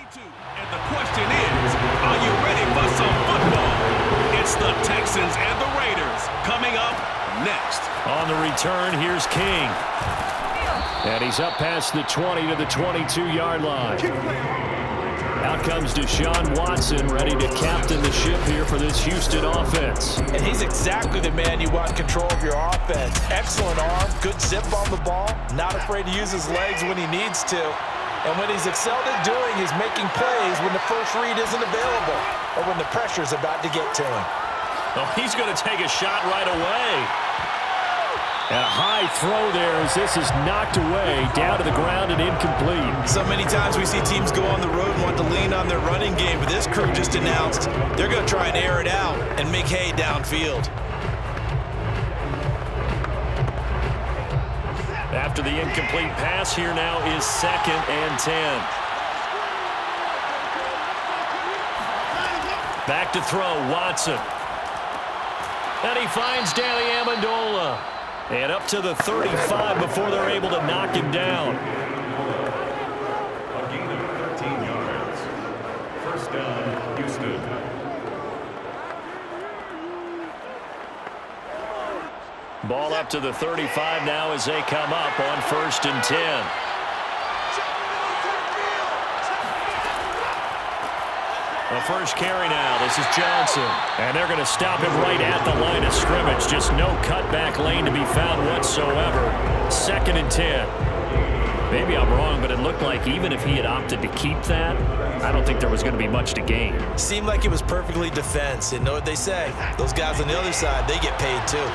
And the question is, are you ready for some football? It's the Texans and the Raiders coming up next. On the return, here's King. And he's up past the 20 to the 22-yard line. Out comes Deshaun Watson, ready to captain the ship here for this Houston offense. And he's exactly the man you want control of your offense. Excellent arm, good zip on the ball, not afraid to use his legs when he needs to. And what he's excelled at doing is making plays when the first read isn't available or when the pressure's about to get to him. Oh, he's going to take a shot right away. And a high throw there as this is knocked away, down to the ground and incomplete. So many times we see teams go on the road and want to lean on their running game, but this crew just announced they're going to try and air it out and make hay downfield. After the incomplete pass, here now is 2nd and 10. Back to throw, Watson. And he finds Danny Amendola. And up to the 35 before they're able to knock him down. A gain of 13 yards. First down, Houston. Ball up to the 35 now as they come up on 1st and 10. The first carry now. This is Johnson. And they're going to stop him right at the line of scrimmage. Just no cutback lane to be found whatsoever. 2nd and 10. Maybe I'm wrong, but it looked like even if he had opted to keep that, I don't think there was going to be much to gain. Seemed like it was perfectly defense. And know what they say? Those guys on the other side, they get paid too.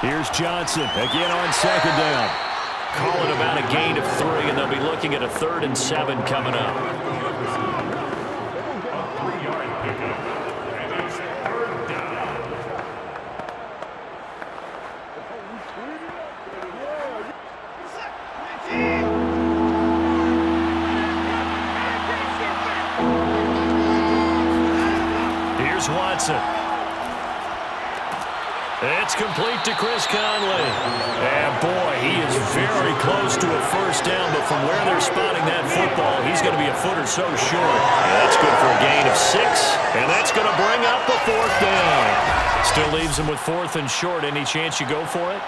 Here's Johnson again on 2nd down. Calling about a gain of 3, and they'll be looking at a 3rd and 7 coming up. Here's Watson. It's complete to Chris Conley. And boy, he is very close to a first down, but from where they're spotting that football, he's going to be a foot or so short. That's good for a gain of 6, and that's going to bring up a 4th down. Still leaves him with 4th and short. Any chance you go for it?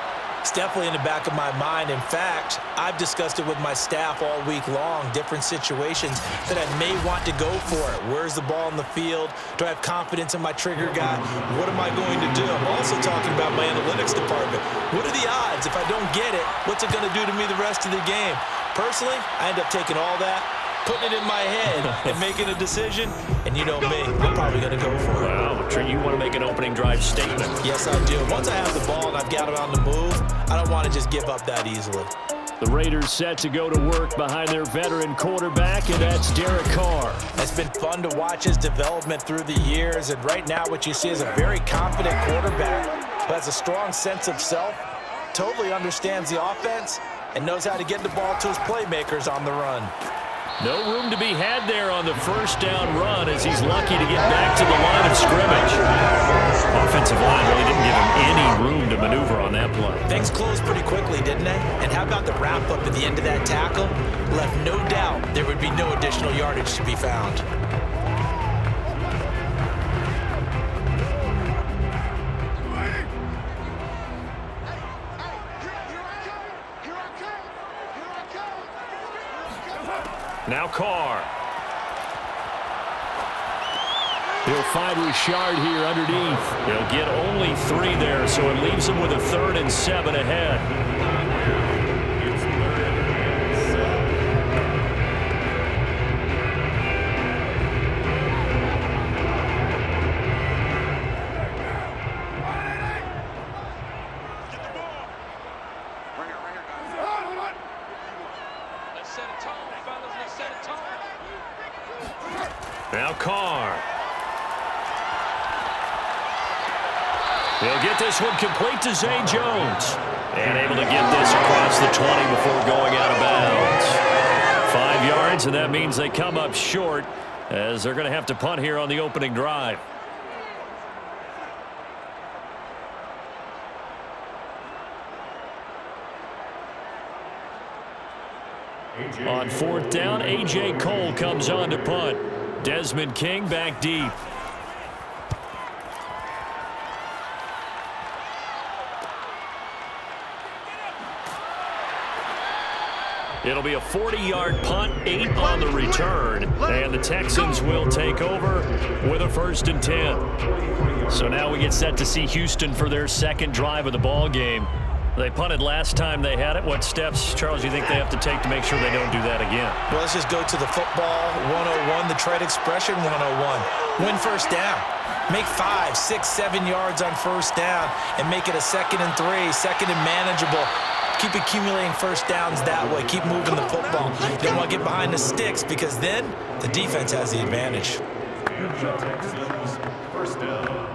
It's definitely in the back of my mind. In fact, I've discussed it with my staff all week long, different situations that I may want to go for it. Where's the ball in the field? Do I have confidence in my trigger guy? What am I going to do? I'm also talking about my analytics department. What are the odds? If I don't get it, what's it going to do to me the rest of the game? Personally, I end up taking all that, putting it in my head and making a decision, and you know me, I'm probably going to go for it. Well, you want to make an opening drive statement. Yes, I do. Once I have the ball and I've got it on the move, I don't want to just give up that easily. The Raiders set to go to work behind their veteran quarterback, and that's Derek Carr. It's been fun to watch his development through the years, and right now what you see is a very confident quarterback who has a strong sense of self, totally understands the offense, and knows how to get the ball to his playmakers on the run. No room to be had there on the first down run as he's lucky to get back to the line of scrimmage. Offensive line really didn't give him any room to maneuver on that play. Things closed pretty quickly, didn't they? And how about the wrap-up at the end of that tackle? Left no doubt there would be no additional yardage to be found. Now Carr. He'll find Richard here underneath. He'll get only 3 there, so it leaves him with a 3rd and 7 ahead. Now Carr. He'll get this one complete to Zay Jones. And able to get this across the 20 before going out of bounds. 5 yards, and that means they come up short as they're going to have to punt here on the opening drive. On fourth down, A.J. Cole comes on to punt. Desmond King back deep. It'll be a 40-yard punt, 8 on the return, and the Texans will take over with a 1st and 10. So now we get set to see Houston for their second drive of the ball game. They punted last time they had it. What steps, Charles, do you think they have to take to make sure they don't do that again? Well, let's just go to the football 101, the trade expression 101. Win first down. Make 5, 6, 7 yards on first down and make it a 2nd and 3, 2nd and manageable. Keep accumulating first downs that way. Keep moving the football. You don't want to get behind the sticks because then the defense has the advantage. First down.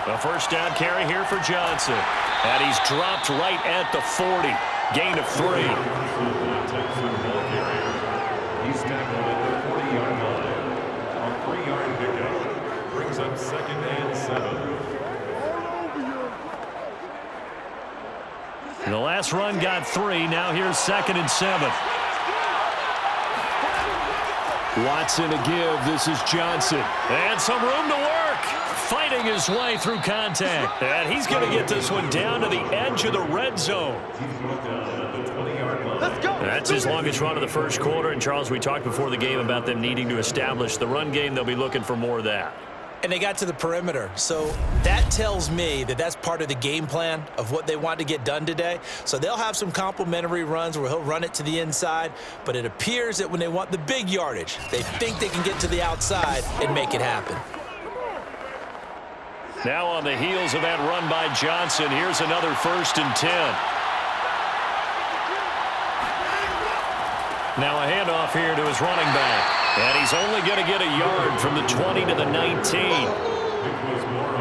A first down carry here for Johnson. And he's dropped right at the 40. Gain of 3. He's tackled at the 40-yard line. On 3-yard pickup. Brings up 2nd and 7. The last run got 3. Now here's 2nd and 7. Watson to give. This is Johnson. And some room to work. Fighting his way through contact. And he's going to get this one down to the edge of the red zone. Let's go. That's his longest run of the first quarter. And, Charles, we talked before the game about them needing to establish the run game. They'll be looking for more of that. And they got to the perimeter. So that tells me that that's part of the game plan of what they want to get done today. So they'll have some complementary runs where he'll run it to the inside. But it appears that when they want the big yardage, they think they can get to the outside and make it happen. Now on the heels of that run by Johnson, here's another 1st and 10. Now a handoff here to his running back. And he's only going to get a yard from the 20 to the 19.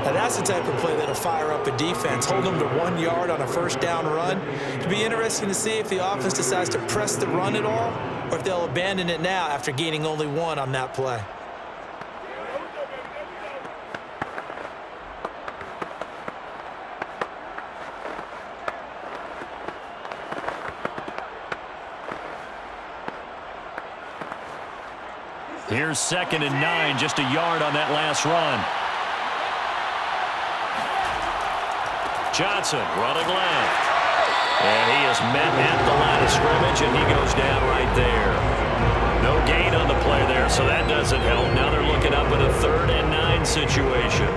Now that's the type of play that'll fire up a defense. Hold them to 1 yard on a first down run. It'll be interesting to see if the offense decides to press the run at all or if they'll abandon it now after gaining only 1 on that play. Here's 2nd and 9, just a yard on that last run. Johnson running left. And he is met at the line of scrimmage, and he goes down right there. No gain on the play there, so that doesn't help. Now they're looking up at a 3rd and 9 situation.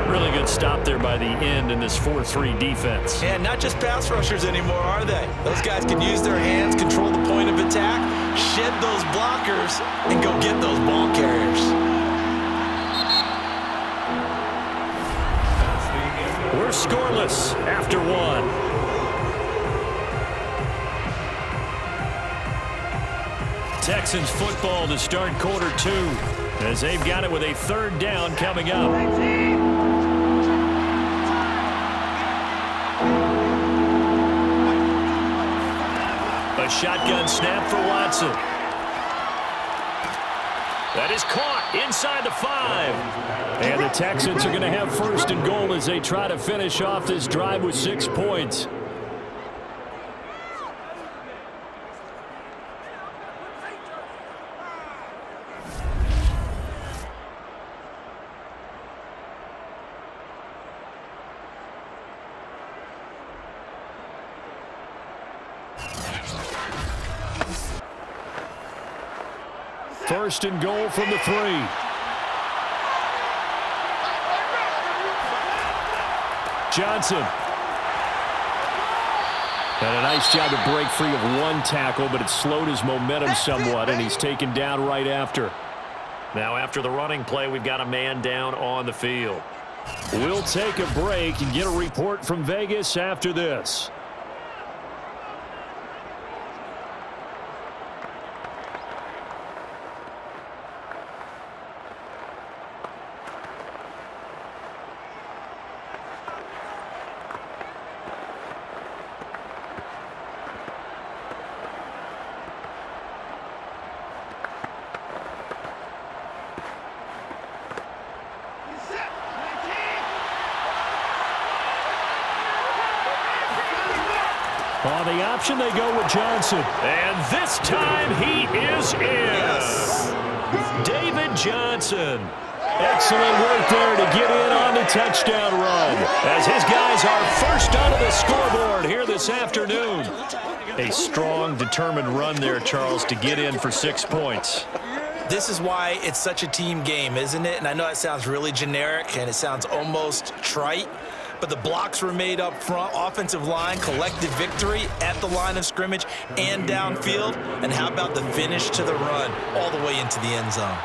Really good stop there by the end in this 4-3 defense. And not just pass rushers anymore, are they? Those guys can use their hands, control the point of attack, shed those blockers, and go get those ball carriers. We're scoreless after 1. Texans football to start quarter 2 as they've got it with a 3rd down coming up. A shotgun snap for Watson. That is caught inside the 5. And the Texans are going to have 1st and goal as they try to finish off this drive with 6 points. First and goal from the 3. Johnson. And a nice job to break free of 1 tackle, but it slowed his momentum somewhat, and he's taken down right after. Now after the running play, we've got a man down on the field. We'll take a break and get a report from Vegas after this. On the option, they go with Johnson. And this time he is in. Yes. David Johnson. Excellent work there to get in on the touchdown run, as his guys are first onto the scoreboard here this afternoon. A strong, determined run there, Charles, to get in for 6 points. This is why it's such a team game, isn't it? And I know it sounds really generic and it sounds almost trite, but the blocks were made up front, offensive line, collective victory at the line of scrimmage and downfield. And how about the finish to the run all the way into the end zone?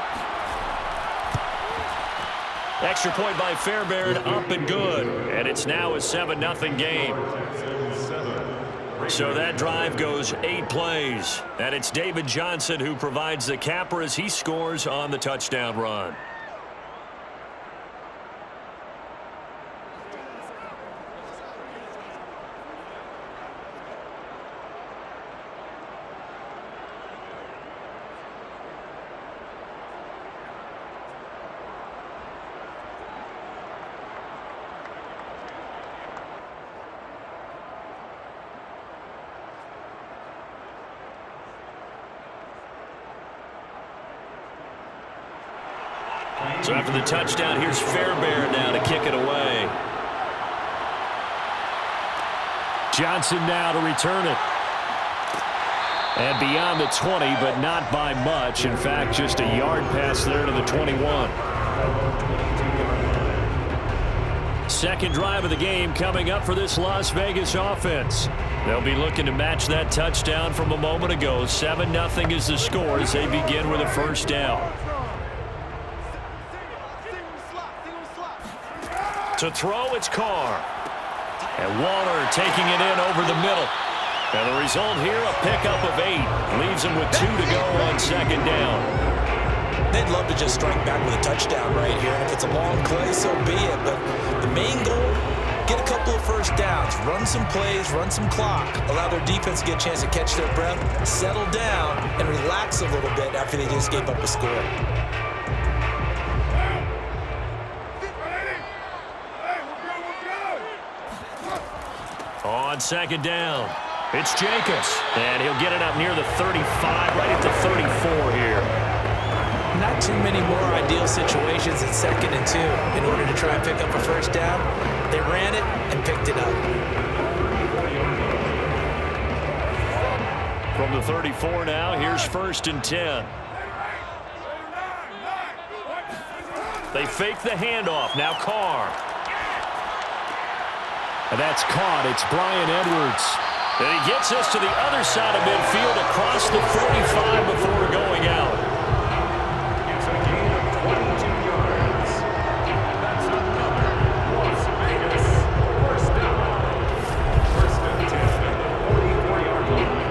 Extra point by Fairbairn, up and good. And it's now a 7-0 game. So that drive goes 8 plays. And it's David Johnson who provides the capper as he scores on the touchdown run. So after the touchdown, here's Fairbairn now to kick it away. Johnson now to return it. And beyond the 20, but not by much. In fact, just a yard pass there to the 21. Second drive of the game coming up for this Las Vegas offense. They'll be looking to match that touchdown from a moment ago. 7-0 is the score as they begin with a first down. To throw, it's Carr. And Waller taking it in over the middle. And the result here, a pickup of 8. Leaves him with 2 to go on second down. They'd love to just strike back with a touchdown right here. And if it's a long play, so be it. But the main goal, get a couple of first downs, run some plays, run some clock, allow their defense to get a chance to catch their breath, settle down, and relax a little bit after they just gave up a score. On second down, it's Jacobs. And he'll get it up near the 35, right at the 34 here. Not too many more ideal situations at 2nd and 2 in order to try and pick up a first down. They ran it and picked it up. From the 34 now, here's 1st and 10. They fake the handoff. Now Carr. And that's caught. It's Brian Edwards. And he gets us to the other side of midfield across the 45 before going out. It's a gain of 22 yards. That's another Las Vegas first down. 1st and 10 at the 44-yard line.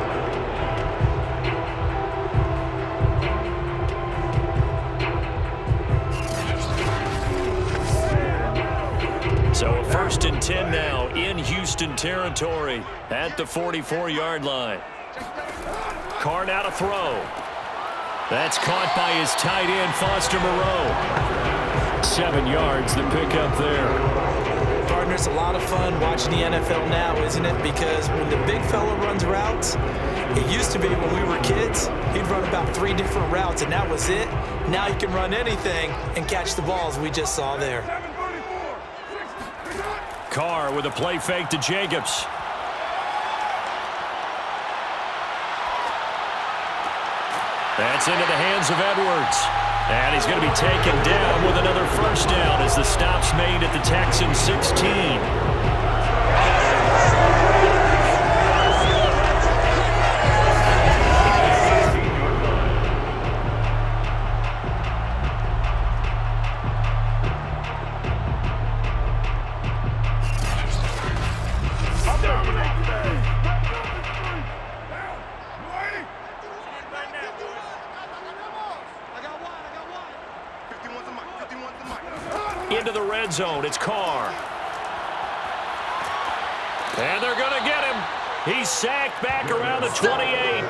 So a 1st and 10 now in Houston territory at the 44-yard line. Carr now to throw. That's caught by his tight end, Foster Moreau. 7 yards, the pickup there. Partner, it's a lot of fun watching the NFL now, isn't it? Because when the big fella runs routes, it used to be when we were kids, he'd run about 3 different routes, and that was it. Now you can run anything and catch the balls we just saw there. Carr with a play fake to Jacobs. That's into the hands of Edwards. And he's going to be taken down with another first down as the stop's made at the Texans 16. Into the red zone, it's Carr. And they're going to get him. He's sacked back around the 28.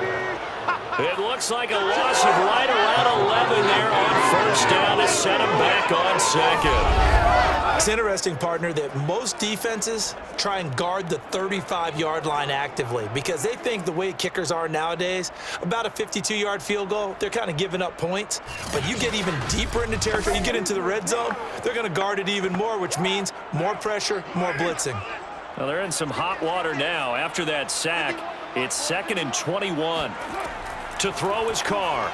It looks like a loss of right around 11 there on first down to set him back on second. It's interesting, partner, that most defenses try and guard the 35-yard line actively because they think the way kickers are nowadays, about a 52-yard field goal, they're kind of giving up points. But you get even deeper into territory, you get into the red zone, they're going to guard it even more, which means more pressure, more blitzing. Well, they're in some hot water now. After that sack, it's 2nd and 21. To throw his Carr.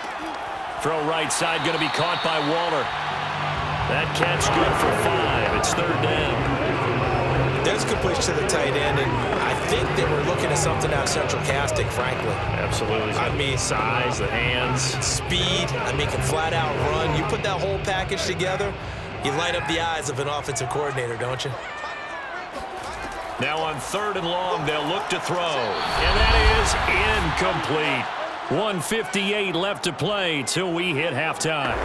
Throw right side, going to be caught by Waller. That catch good for 5. It's 3rd down. There's completion to the tight end, and I think they were looking at something out of central casting, frankly. Absolutely. I mean, size, the hands. Speed, can flat out run. You put that whole package together, you light up the eyes of an offensive coordinator, don't you? Now on 3rd and long, they'll look to throw. And that is incomplete. 1:58 left to play till we hit halftime.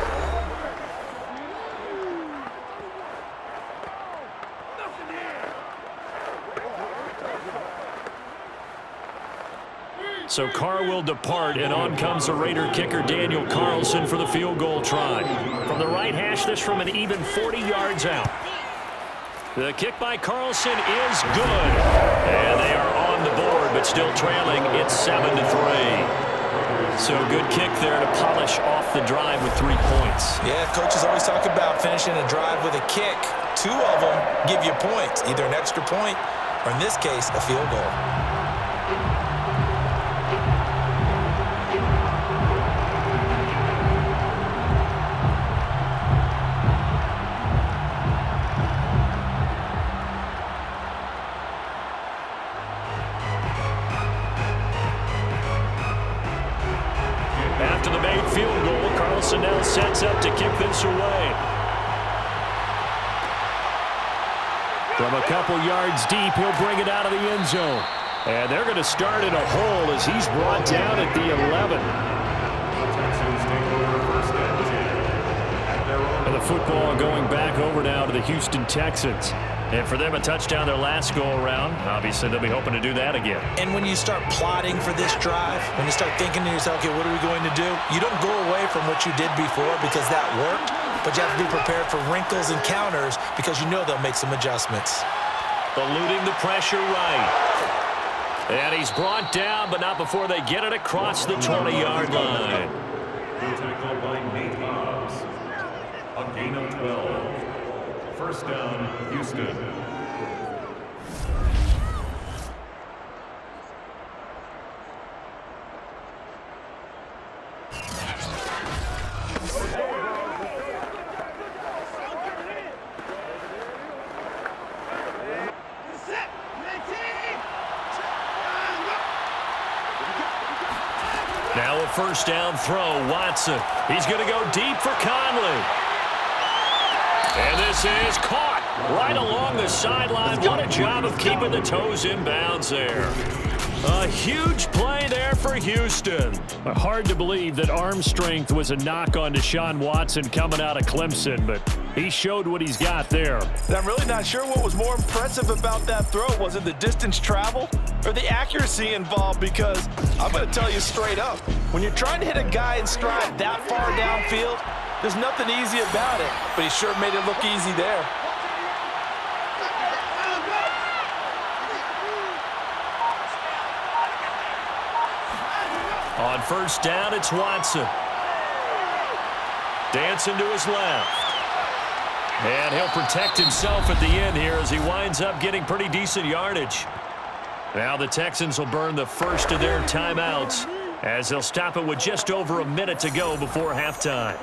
So Carr will depart, and on comes the Raider kicker Daniel Carlson for the field goal try. From the right hash, this from an even 40 yards out. The kick by Carlson is good. And they are on the board, but still trailing. It's 7-3. So good kick there to polish off the drive with 3 points. Yeah, coaches always talk about finishing a drive with a kick. 2 of them give you points, either an extra point or, in this case, a field goal. After the made field goal, Carlson now sets up to kick this away. From a couple yards deep, he'll bring it out of the end zone. And they're going to start in a hole as he's brought down at the 11. And the football going back over now to the Houston Texans. And for them, a touchdown their last go-around. Obviously, they'll be hoping to do that again. And when you start plotting for this drive, when you start thinking to yourself, okay, what are we going to do? You don't go away from what you did before because that worked, but you have to be prepared for wrinkles and counters because you know they'll make some adjustments. Eluding the pressure right. And he's brought down, but not before they get it across the 20-yard line. Tackled by Nate Hobbs. A gain of 12. First down, Houston. Now a first down throw, Watson. He's going to go deep for Conley. And this is caught right along the sideline. What a job of keeping the toes in bounds there. A huge play there for Houston. Hard to believe that arm strength was a knock on Deshaun Watson coming out of Clemson, but he showed what he's got there. I'm really not sure what was more impressive about that throw. Was it the distance travel or the accuracy involved? Because I'm going to tell you straight up, when you're trying to hit a guy in stride that far downfield, there's nothing easy about it, but he sure made it look easy there. On first down, it's Watson. Dancing to his left. And he'll protect himself at the end here as he winds up getting pretty decent yardage. Now the Texans will burn the first of their timeouts as they'll stop it with just over a minute to go before halftime.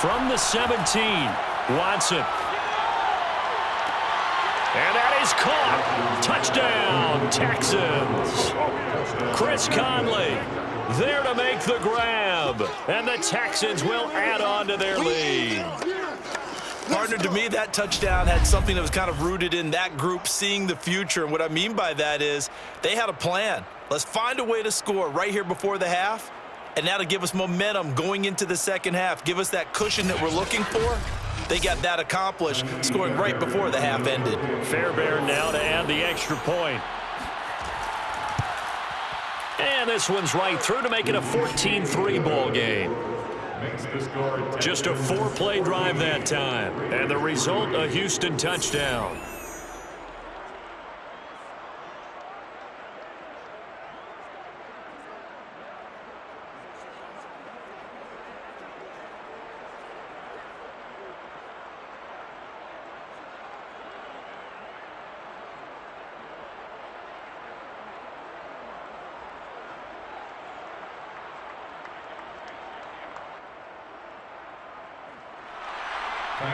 From the 17, Watson. And that is caught. Touchdown, Texans. Chris Conley there to make the grab. And the Texans will add on to their lead. Partner, to me, that touchdown had something that was kind of rooted in that group seeing the future. And what I mean by that is they had a plan. Let's find a way to score right here before the half, and that'll give us momentum going into the second half, give us that cushion that we're looking for. They got that accomplished, scoring right before the half ended. Fairbairn now to add the extra point. And this one's right through to make it a 14-3 ball game. Just a 4-play drive that time. And the result, a Houston touchdown.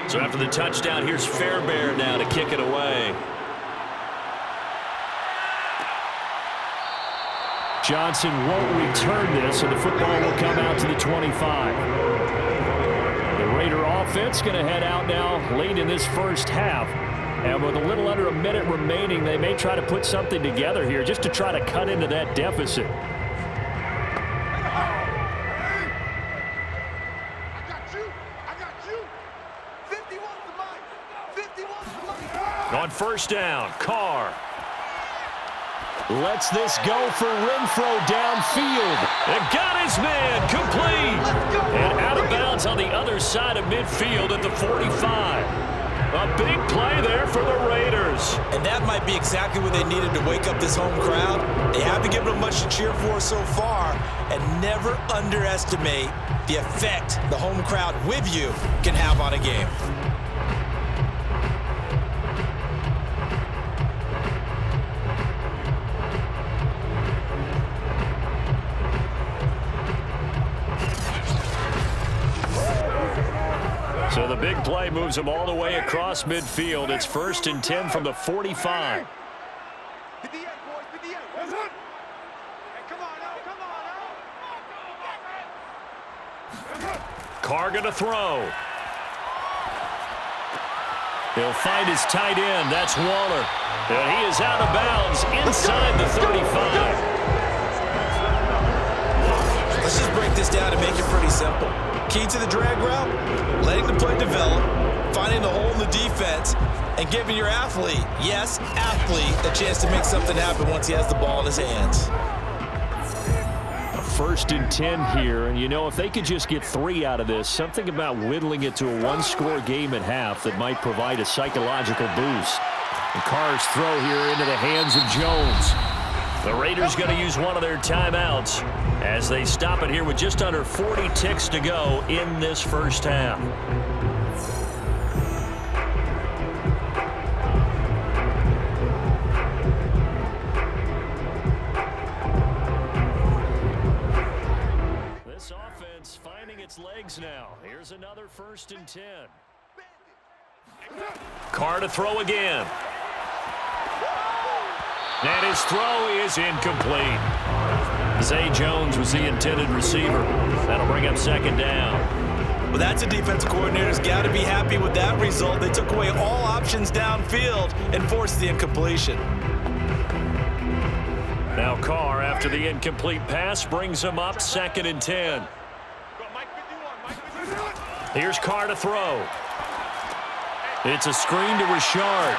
So after the touchdown, here's Fairbairn now to kick it away. Johnson won't return this, and the football will come out to the 25. The Raider offense going to head out now late in this first half. And with a little under a minute remaining, they may try to put something together here just to try to cut into that deficit. On first down, Carr lets this go for Renfro downfield. And got his man complete. And out of bounds on the other side of midfield at the 45. A big play there for the Raiders. And that might be exactly what they needed to wake up this home crowd. They haven't given them much to cheer for so far. And never underestimate the effect the home crowd with you can have on a game. So the big play moves them all the way across midfield. It's 1st and 10 from the 45. Carr going to throw. He'll find his tight end. That's Waller. And he is out of bounds inside the 35. Let's just break this down and make it pretty simple. Key to the drag route, letting the play develop, finding the hole in the defense, and giving your athlete, yes, athlete, a chance to make something happen once he has the ball in his hands. 1st and 10 here, and you know, if they could just get 3 out of this, something about whittling it to a one-score game at half that might provide a psychological boost. And Carr's throw here into the hands of Jones. The Raiders going to use one of their timeouts as they stop it here with just under 40 ticks to go in this first half. This offense finding its legs now. Here's another 1st and 10. Carr to throw again. And his throw is incomplete. Zay Jones was the intended receiver. That'll bring up 2nd down. Well, that's a defensive coordinator's got to be happy with that result. They took away all options downfield and forced the incompletion. Now Carr, after the incomplete pass, brings him up 2nd and 10. Here's Carr to throw. It's a screen to Richard.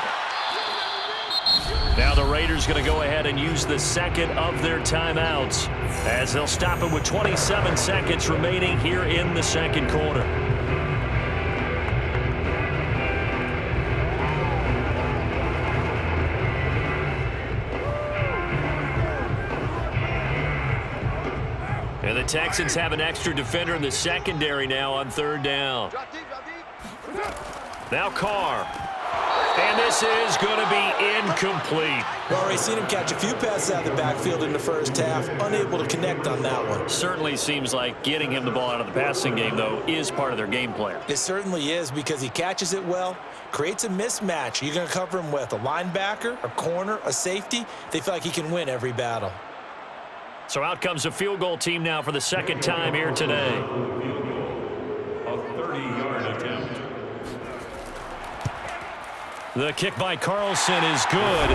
Now the Raiders going to go ahead and use the second of their timeouts as they'll stop it with 27 seconds remaining here in the second quarter. And the Texans have an extra defender in the secondary now on 3rd down. Now Carr. And this is going to be incomplete. We've already seen him catch a few passes out of the backfield in the first half, unable to connect on that one. Certainly seems like getting him the ball out of the passing game, though, is part of their game plan. It certainly is because he catches it well, creates a mismatch. You're going to cover him with a linebacker, a corner, a safety. They feel like he can win every battle. So out comes a field goal team now for the 2nd time here today. A 30-yard attempt. The kick by Carlson is good.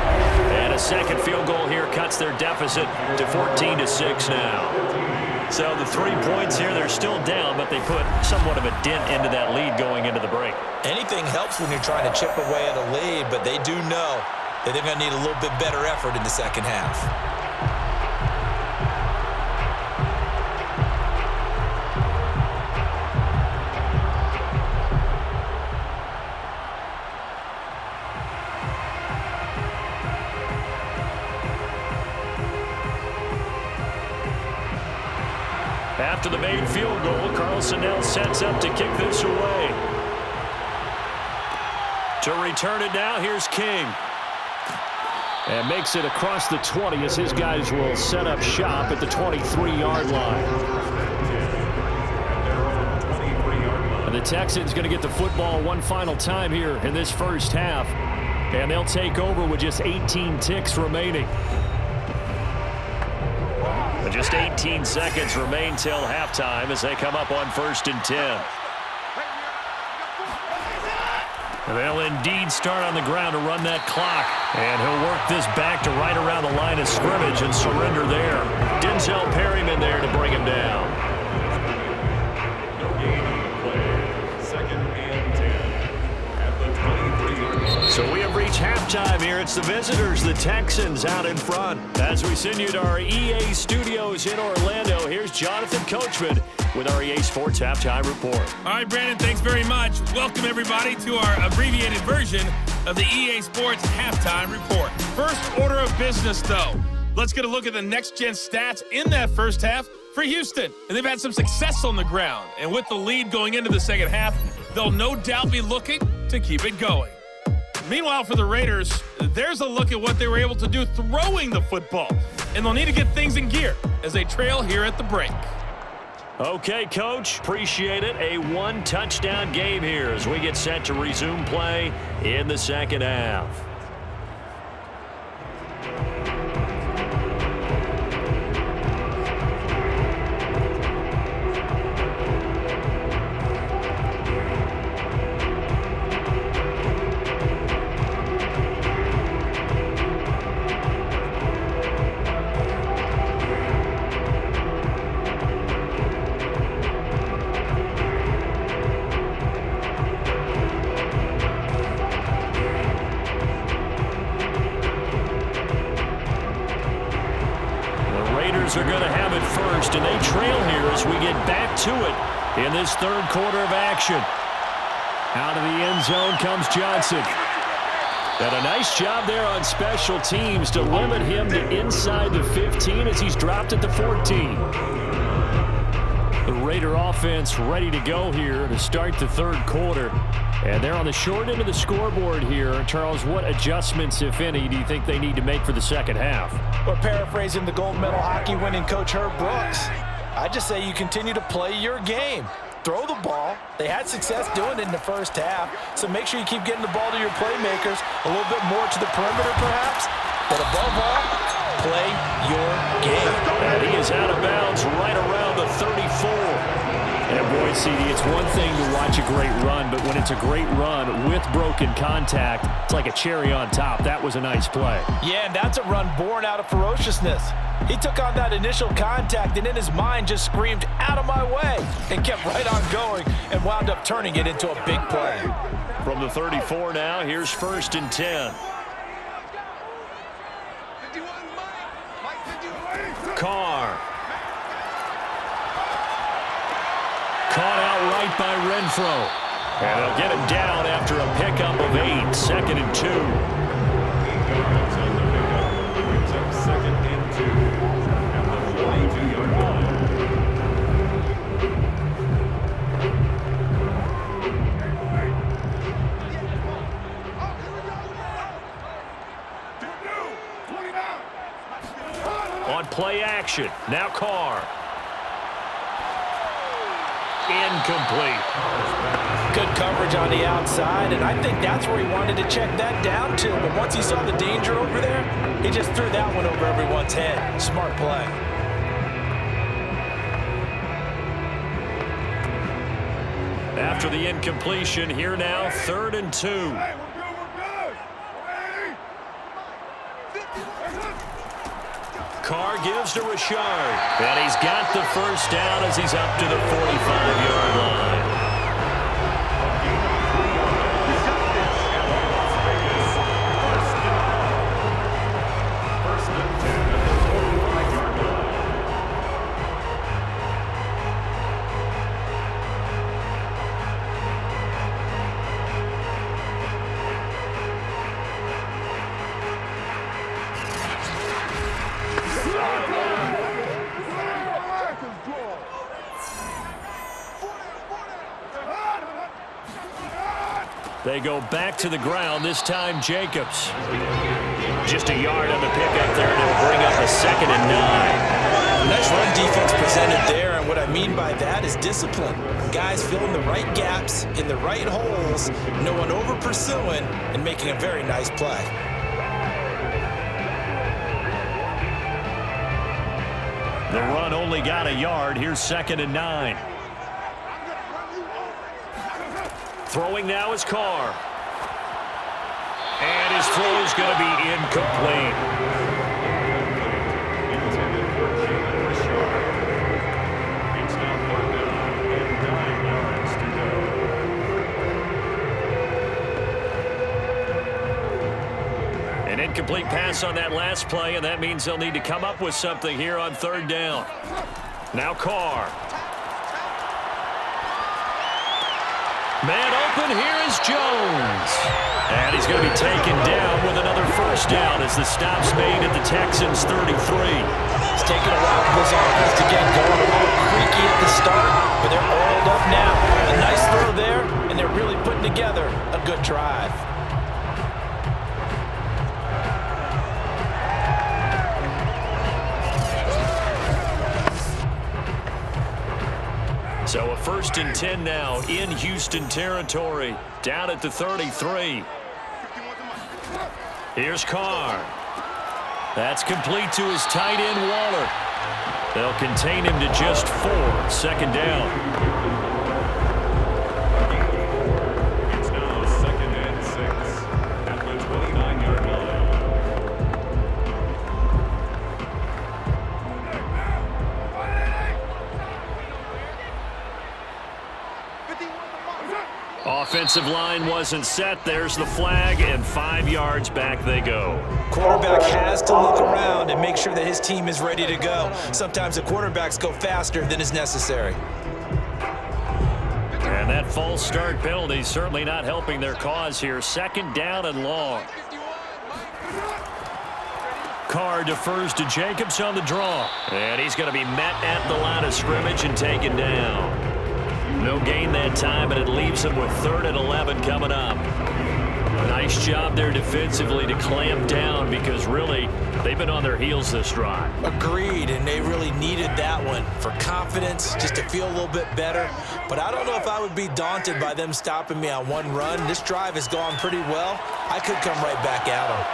And a second field goal here cuts their deficit to 14-6 now. So the 3 points here, they're still down, but they put somewhat of a dent into that lead going into the break. Anything helps when you're trying to chip away at a lead, but they do know that they're going to need a little bit better effort in the second half. After the made field goal, Carlson now sets up to kick this away. To return it now, here's King. And makes it across the 20 as his guys will set up shop at the 23-yard line. And the Texans going to get the football one final time here in this first half. And they'll take over with just 18 ticks remaining. Just 18 seconds remain till halftime as they come up on 1st and 10. They'll indeed start on the ground to run that clock. And he'll work this back to right around the line of scrimmage and surrender there. Denzel Perryman there to bring him down. No gain on the play. 2nd and 10 at the 23-yard line. So we have reached halftime here. It's the visitors, the Texans, out in front. As we send you to our EA studios in Orlando, here's Jonathan Coachman with our EA Sports Halftime Report. All right, Brandon, thanks very much. Welcome, everybody, to our abbreviated version of the EA Sports Halftime Report. First order of business, though. Let's get a look at the next-gen stats in that first half for Houston. And they've had some success on the ground. And with the lead going into the second half, they'll no doubt be looking to keep it going. Meanwhile, for the Raiders, there's a look at what they were able to do throwing the football. And they'll need to get things in gear as they trail here at the break. Okay, Coach. Appreciate it. A one-touchdown game here as we get set to resume play in the second half. Are going to have it first, and they trail here as we get back to it in this third quarter of action. Out of the end zone comes Johnson. And a nice job there on special teams to limit him to inside the 15 as he's dropped at the 14. The Raider offense ready to go here to start the third quarter. And they're on the short end of the scoreboard here. Charles, what adjustments, if any, do you think they need to make for the second half? Well, paraphrasing the gold medal hockey winning coach Herb Brooks, I just say you continue to play your game. Throw the ball. They had success doing it in the first half, so make sure you keep getting the ball to your playmakers, a little bit more to the perimeter perhaps, but above all, play your game. And he is out of bounds right around the 34. And boy, CD, it's one thing to watch a great run, but when it's a great run with broken contact, it's like a cherry on top. That was a nice play. Yeah, and that's a run born out of ferociousness. He took on that initial contact and in his mind just screamed, "Out of my way," and kept right on going and wound up turning it into a big play. From the 34 now, here's 1st and 10. Carr. Caught out right by Renfro. And they'll get him down after a pickup of 8. 2nd and 2. Yards on the pickup. Brings up 2nd and 2 at the 42-yard line. On play action. Now Carr. Incomplete. Good coverage on the outside, and I think that's where he wanted to check that down to. But once he saw the danger over there, he just threw that one over everyone's head. Smart play. After the incompletion, here now, 3rd and 2. Carr gives to Richard. And he's got the first down as he's up to the 45-yard line. They go back to the ground, this time Jacobs. Just a yard on the pickup there, and it'll bring up a 2nd and 9. Nice run defense presented there, and what I mean by that is discipline. Guys filling the right gaps in the right holes, no one over pursuing, and making a very nice play. The run only got a yard. Here's 2nd and 9. Throwing now is Carr. And his throw is going to be incomplete. Intended for Jalen Richard. It's now 4th down and 9 yards to go. An incomplete pass on that last play, and that means they'll need to come up with something here on 3rd down. Now Carr. Man open, here is Jones. And he's going to be taken down with another first down as the stop's made at the Texans' 33. It's taken a while for this offense to get going. A little creaky at the start, but they're oiled up now. A nice throw there, and they're really putting together a good drive. So a 1st and 10 now in Houston territory, down at the 33. Here's Carr. That's complete to his tight end, Waller. They'll contain him to just 4, 2nd down. It's now 2nd and 6 at the 29-yard line. Offensive line wasn't set. There's the flag, and 5 yards back they go. Quarterback has to look around and make sure that his team is ready to go. Sometimes the quarterbacks go faster than is necessary. And that false start penalty certainly not helping their cause here. 2nd down and long. Carr defers to Jacobs on the draw. And he's going to be met at the line of scrimmage and taken down. No gain that time, and it leaves him with 3rd and 11 coming up. Nice job there defensively to clamp down because really they've been on their heels this drive. Agreed, and they really needed that one for confidence, just to feel a little bit better. But I don't know if I would be daunted by them stopping me on one run. This drive has gone pretty well. I could come right back at them.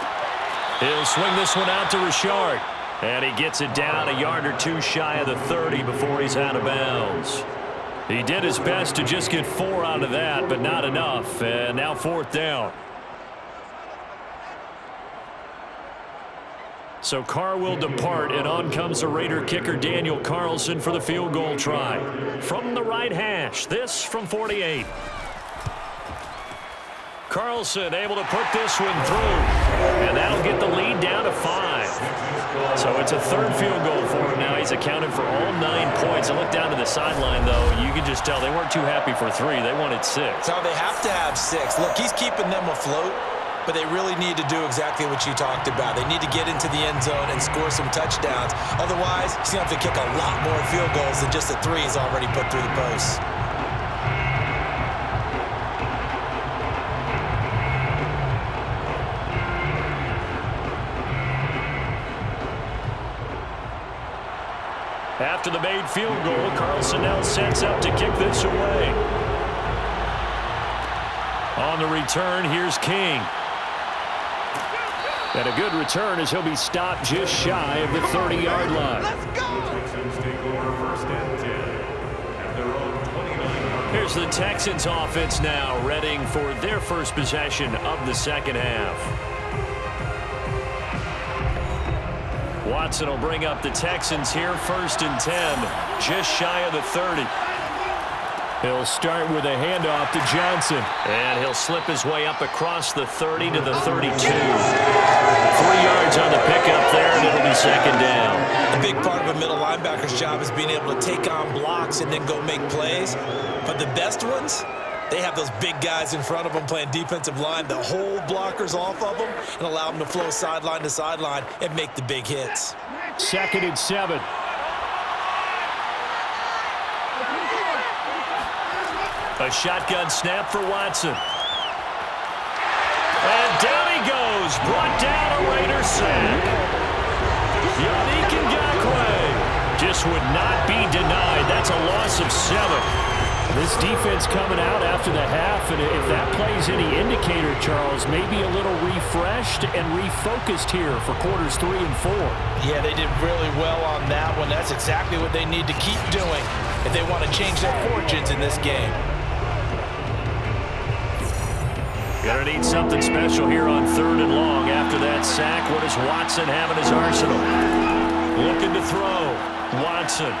He'll swing this one out to Richard. And he gets it down a yard or 2 shy of the 30 before he's out of bounds. He did his best to just get 4 out of that, but not enough. And now 4th down. So Carr will depart, and on comes the Raider kicker Daniel Carlson for the field goal try. From the right hash, this from 48. Carlson able to put this one through, and that'll get the lead down to 5. So it's a 3rd field goal for him now. He's accounted for all 9 points. And look down to the sideline, though. You can just tell they weren't too happy for 3. They wanted 6. So they have to have 6. Look, he's keeping them afloat, but they really need to do exactly what you talked about. They need to get into the end zone and score some touchdowns. Otherwise, he's going to have to kick a lot more field goals than just the 3 he's already put through the posts. After the made field goal, Carlson now sets up to kick this away. On the return, here's King. And a good return as he'll be stopped just shy of the 30-yard line. Let's go! Texans take over 1st and 10 at their own 29. Here's the Texans offense now, readying for their first possession of the 2nd half. Watson will bring up the Texans here, 1st and 10, just shy of the 30. He'll start with a handoff to Johnson. And he'll slip his way up across the 30 to the 32. 3 yards on the pickup there, and it'll be 2nd down. A big part of a middle linebacker's job is being able to take on blocks and then go make plays. But the best ones, they have those big guys in front of them playing defensive line that hold blockers off of them and allow them to flow sideline to sideline and make the big hits. 2nd and 7. A shotgun snap for Watson. And down he goes. Brought down a Raider sack. Yannick Ngakoue just would not be denied. That's a loss of 7. This defense coming out after the half, and if that plays any indicator, Charles, maybe a little refreshed and refocused here for quarters 3 and 4. Yeah, they did really well on that one. That's exactly what they need to keep doing if they want to change their fortunes in this game. Gonna need something special here on 3rd and long. After that sack, what does Watson have in his arsenal? Looking to throw. Watson.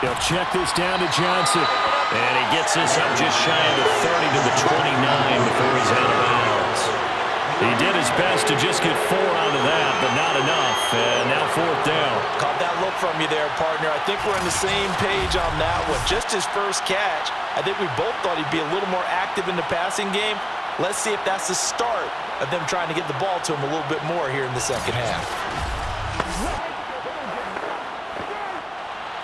He'll check this down to Johnson. And he gets this up just shy of the 30 to the 29 before he's out of bounds. He did his best to just get 4 out of that, but not enough. And now 4th down. Caught that look from you there, partner. I think we're on the same page on that one. Just his first catch. I think we both thought he'd be a little more active in the passing game. Let's see if that's the start of them trying to get the ball to him a little bit more here in the second half.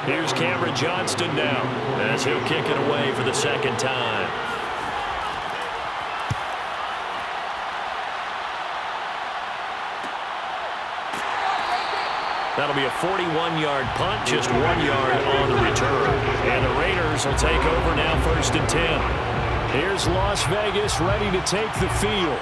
Here's Cameron Johnston now as he'll kick it away for the 2nd time. That'll be a 41-yard punt, just 1 yard on the return. And the Raiders will take over now, 1st and 10. Here's Las Vegas ready to take the field.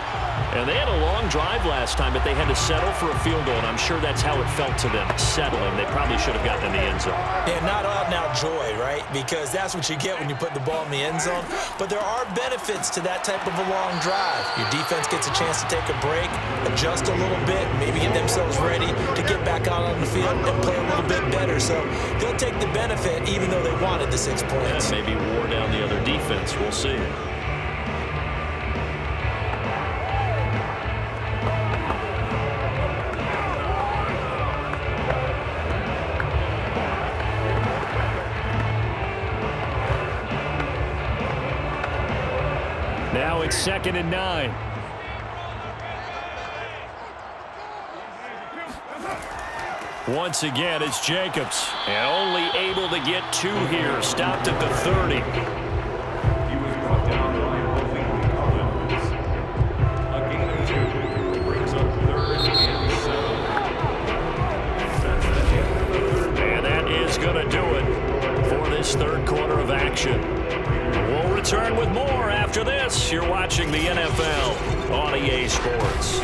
And they had a long drive last time, but they had to settle for a field goal, and I'm sure that's how it felt to them, settling. They probably should have gotten in the end zone. Yeah, not out-and-out joy, right? Because that's what you get when you put the ball in the end zone. But there are benefits to that type of a long drive. Your defense gets a chance to take a break, adjust a little bit, maybe get themselves ready to get back out on the field and play a little bit better. So they'll take the benefit even though they wanted the 6 points. And maybe wore down the other defense. We'll see. Now it's 2nd and 9. Once again, it's Jacobs. And only able to get 2 here. Stopped at the 30. He was brought down by Malik Collins. A gain of 2 brings up 3rd and 7. And that is going to do it for this 3rd quarter of action. We'll return with more after this. You're watching the NFL on EA Sports.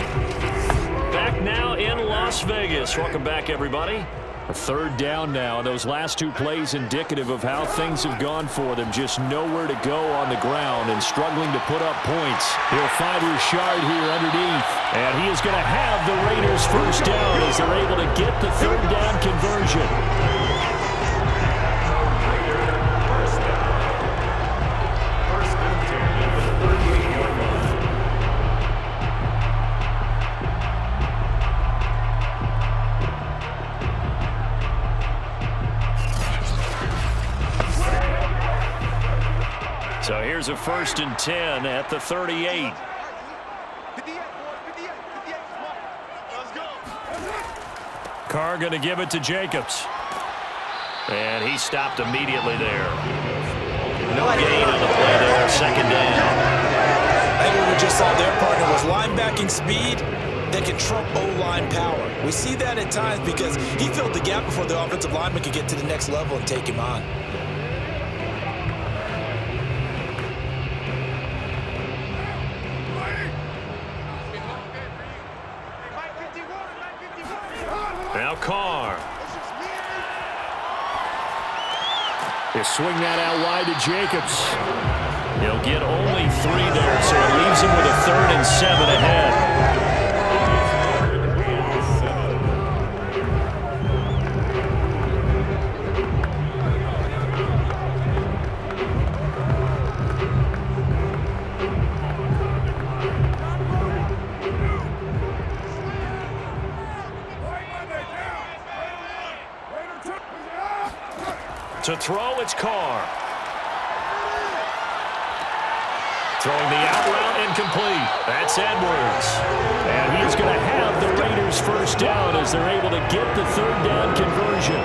Back now in Las Vegas. Welcome back, everybody. A 3rd down now. Those last 2 plays indicative of how things have gone for them. Just nowhere to go on the ground and struggling to put up points. He'll find Richard here underneath. And he is going to have the Raiders 1st down as they're able to get the 3rd down conversion. So here's a 1st and 10 at the 38. Carr going to give it to Jacobs. And he stopped immediately there. No gain on the play there, 2nd down. I think what we just saw their partner was linebacking speed that can trump O-line power. We see that at times because he filled the gap before the offensive lineman could get to the next level and take him on. Now Carr. They swing that out wide to Jacobs. He'll get only 3 there, so it leaves him with a 3rd and 7 ahead. To throw, it's Carr. Throwing the out route, incomplete. That's Edwards. And he's going to have the Raiders first down as they're able to get the third down conversion.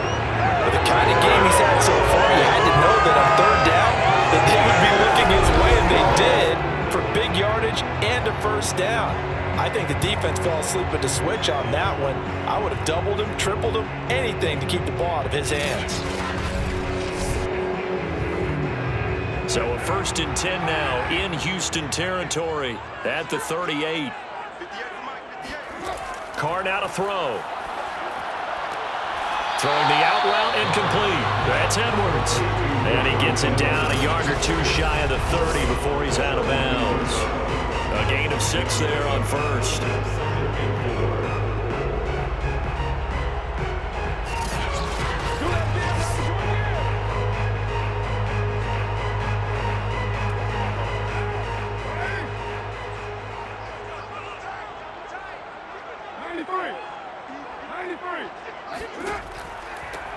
With the kind of game he's had so far, you had to know that on third down that they would be looking his way, and they did, for big yardage and a first down. I think the defense fell asleep at the switch on that one. I would have doubled him, tripled him, anything to keep the ball out of his hands. So a 1st and 10 now in Houston territory at the 38. Carr now to throw. Throwing the out route, incomplete. That's Edwards. And he gets it down a yard or two shy of the 30 before he's out of bounds. A gain of 6 there on first.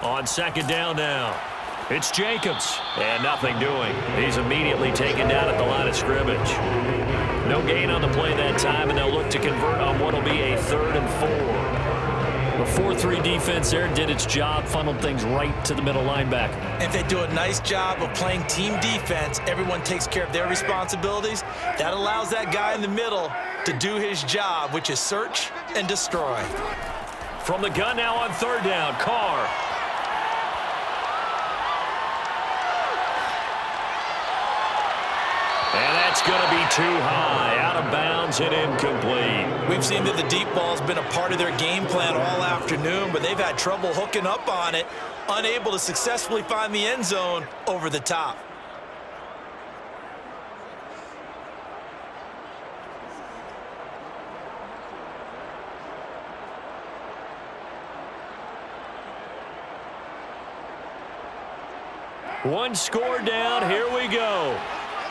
On 2nd down now, it's Jacobs, and nothing doing. He's immediately taken down at the line of scrimmage. No gain on the play that time, and they'll look to convert on what will be a 3rd and 4. The 4-3 defense there did its job, funneled things right to the middle linebacker. If they do a nice job of playing team defense, everyone takes care of their responsibilities. That allows that guy in the middle to do his job, which is search and destroy. From the gun now on 3rd down, Carr. And that's going to be too high, out of bounds and incomplete. We've seen that the deep ball's been a part of their game plan all afternoon, but they've had trouble hooking up on it, unable to successfully find the end zone over the top. One score down, here we go.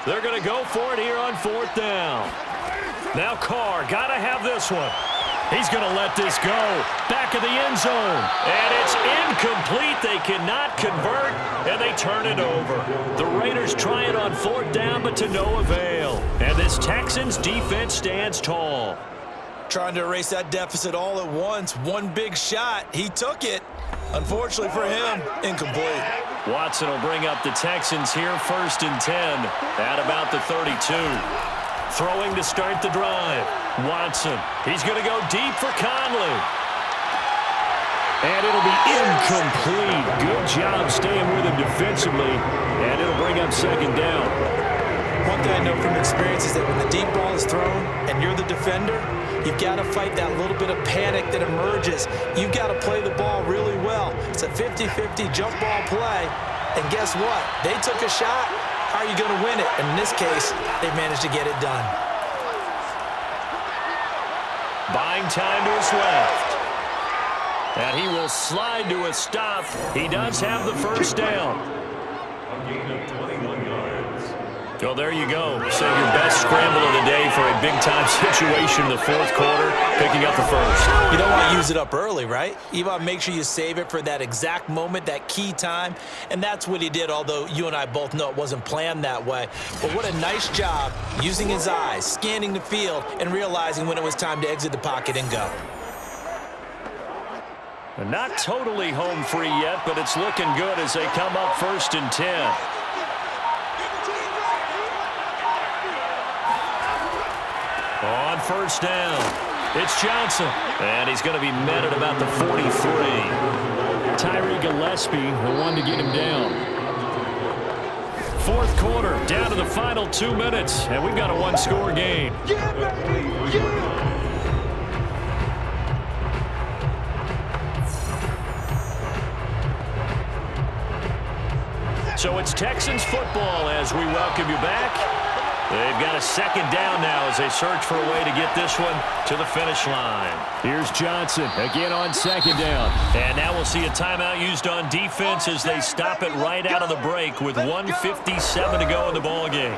They're going to go for it here on 4th down. Now Carr, got to have this one. He's going to let this go. Back of the end zone. And it's incomplete. They cannot convert, and they turn it over. The Raiders try it on 4th down, but to no avail. And this Texans defense stands tall. Trying to erase that deficit all at once. One big shot. He took it. Unfortunately for him, incomplete. Watson will bring up the Texans here, 1st and 10 at about the 32. Throwing to start the drive. Watson, he's going to go deep for Conley. And it'll be incomplete. Good job staying with him defensively, and it'll bring up 2nd down. One thing I know from experience is that when the deep ball is thrown and you're the defender, you've got to fight that little bit of panic that emerges. You've got to play the ball really well. It's a 50-50 jump ball play. And guess what? They took a shot. How are you going to win it? And in this case, they managed to get it done. Buying time to his left. And he will slide to a stop. He does have the first down. A gain of 21 yards. So there you go. Save your best scramble of the day for a big-time situation in the 4th quarter, picking up the first. You don't want to use it up early, right? You want to make sure you save it for that exact moment, that key time, and that's what he did, although you and I both know it wasn't planned that way. But what a nice job using his eyes, scanning the field, and realizing when it was time to exit the pocket and go. Not totally home free yet, but it's looking good as they come up 1st and 10. On 1st down, it's Johnson, and he's going to be met at about the 43. Tyree Gillespie, the one to get him down. 4th quarter, down to the final 2 minutes, and we've got a one-score game. So it's Texans football as we welcome you back. They've got a 2nd down now as they search for a way to get this one to the finish line. Here's Johnson again on 2nd down. And now we'll see a timeout used on defense as they stop it right out of the break with 1:57 to go in the ball game.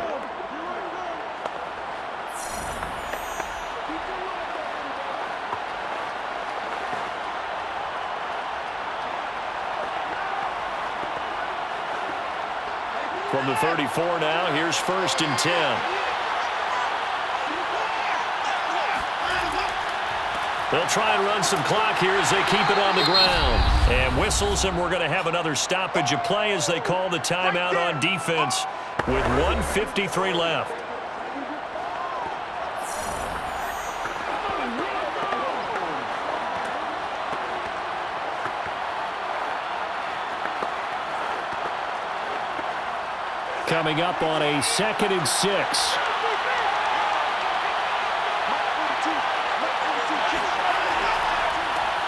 From the 34 now, here's 1st and 10. They'll try and run some clock here as they keep it on the ground. And whistles, and we're going to have another stoppage of play as they call the timeout on defense with 1:53 left. Coming up on a 2nd and 6.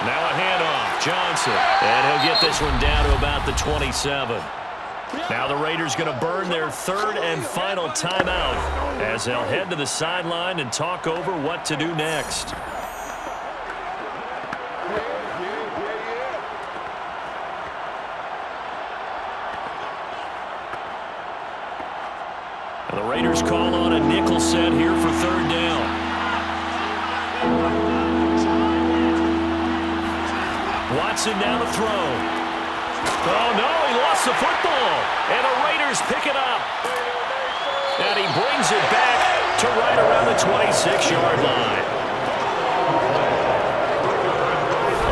Now a handoff, Johnson. And he'll get this one down to about the 27. Now the Raiders going to burn their 3rd and final timeout as they'll head to the sideline and talk over what to do next. And the Raiders call on a nickel set here for 3rd down. Watson now to throw. Oh, no, he lost the football. And the Raiders pick it up. And he brings it back to right around the 26-yard line.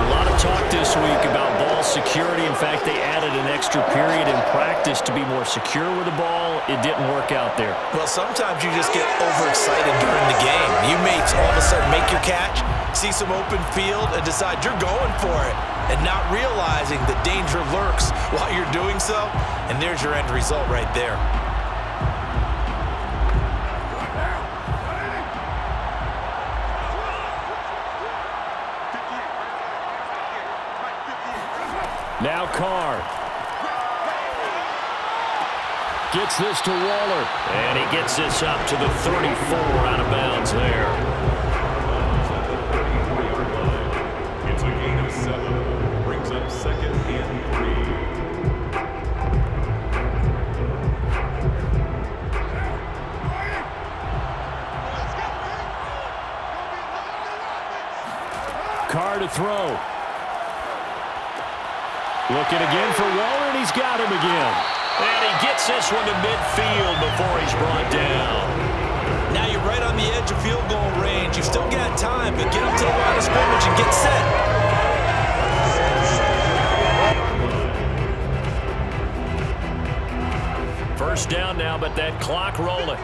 A lot of talk this week about ball security. In fact, they added an extra period in practice to be more secure with the ball. It didn't work out there. Well, sometimes you just get overexcited during the game. You may all of a sudden make your catch, see some open field, and decide you're going for it, and not realizing the danger lurks while you're doing so, and there's your end result right there. Now Carr gets this to Waller, and he gets this up to the 34 out of bounds there. It's a gain of 7. Brings up 2nd and 3. Carr to throw. Looking again for Waller, and he's got him again. And he gets this one to midfield before he's brought down. Now you're right on the edge of field goal range. You've still got time, but get up to the line of scrimmage and get set. First down now, but that clock rolling.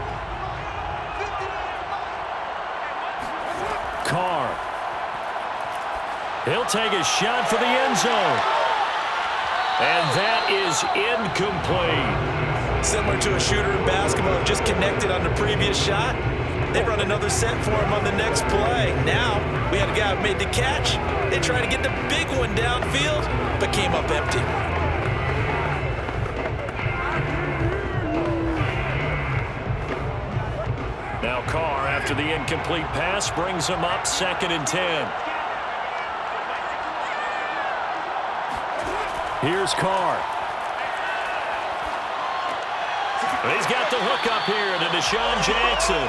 Carr. He'll take a shot for the end zone. And that is incomplete. Similar to a shooter in basketball, just connected on the previous shot. They run another set for him on the next play. Now, we had a guy who made the catch. They tried to get the big one downfield, but came up empty. Now Carr, after the incomplete pass, brings him up 2nd and 10. Here's Carr. He's got the hook up here to Deshaun Jackson.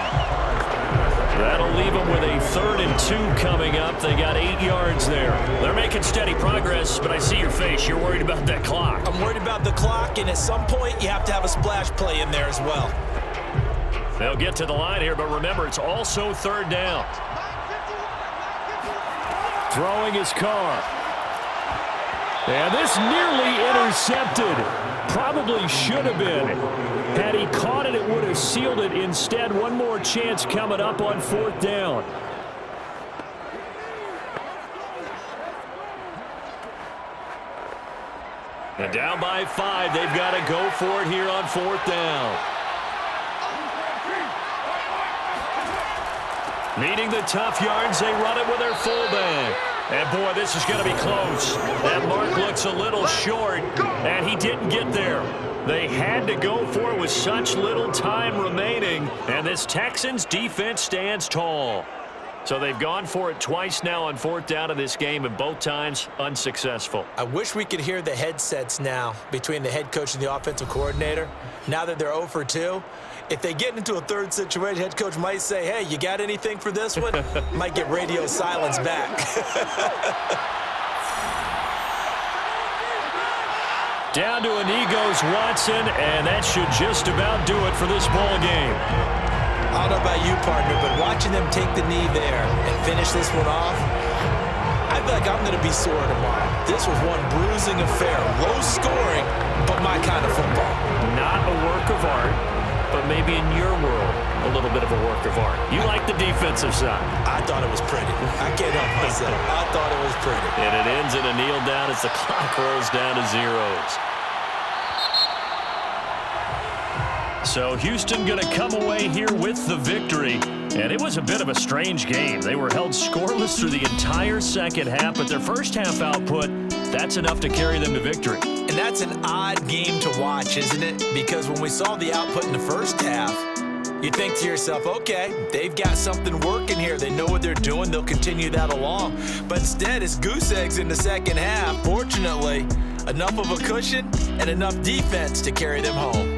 That'll leave him with a 3rd and 2 coming up. They got 8 yards there. They're making steady progress, but I see your face. You're worried about that clock. I'm worried about the clock, and at some point, you have to have a splash play in there as well. They'll get to the line here, but remember, it's also 3rd down. Throwing his Carr. And this nearly intercepted. Probably should have been. Had he caught it, it would have sealed it. Instead, one more chance coming up on 4th down. And down by 5, they've got to go for it here on 4th down. Needing the tough yards, they run it with their fullback. And, boy, this is going to be close. That mark looks a little short, and he didn't get there. They had to go for it with such little time remaining, and this Texans defense stands tall. So they've gone for it twice now on 4th down in this game, and both times unsuccessful. I wish we could hear the headsets now between the head coach and the offensive coordinator. Now that they're 0 for 2, if they get into a 3rd situation, head coach might say, hey, you got anything for this one? Might get radio silence back. Down to a knee goes Watson, and that should just about do it for this ball game. I don't know about you, partner, but watching them take the knee there and finish this one off, I feel like I'm going to be sore tomorrow. This was one bruising affair. Low scoring, but my kind of football. Not a work of art, but maybe in your world, a little bit of a work of art. You like the defensive side. I thought it was pretty. I can't help myself. I thought it was pretty. And it ends in a kneel down as the clock rolls down to zeros. So Houston going to come away here with the victory. And it was a bit of a strange game. They were held scoreless through the entire second half, but their first half output, that's enough to carry them to victory. And that's an odd game to watch, isn't it? Because when we saw the output in the first half, you think to yourself, okay, they've got something working here. They know what they're doing. They'll continue that along. But instead, it's goose eggs in the second half. Fortunately, enough of a cushion and enough defense to carry them home.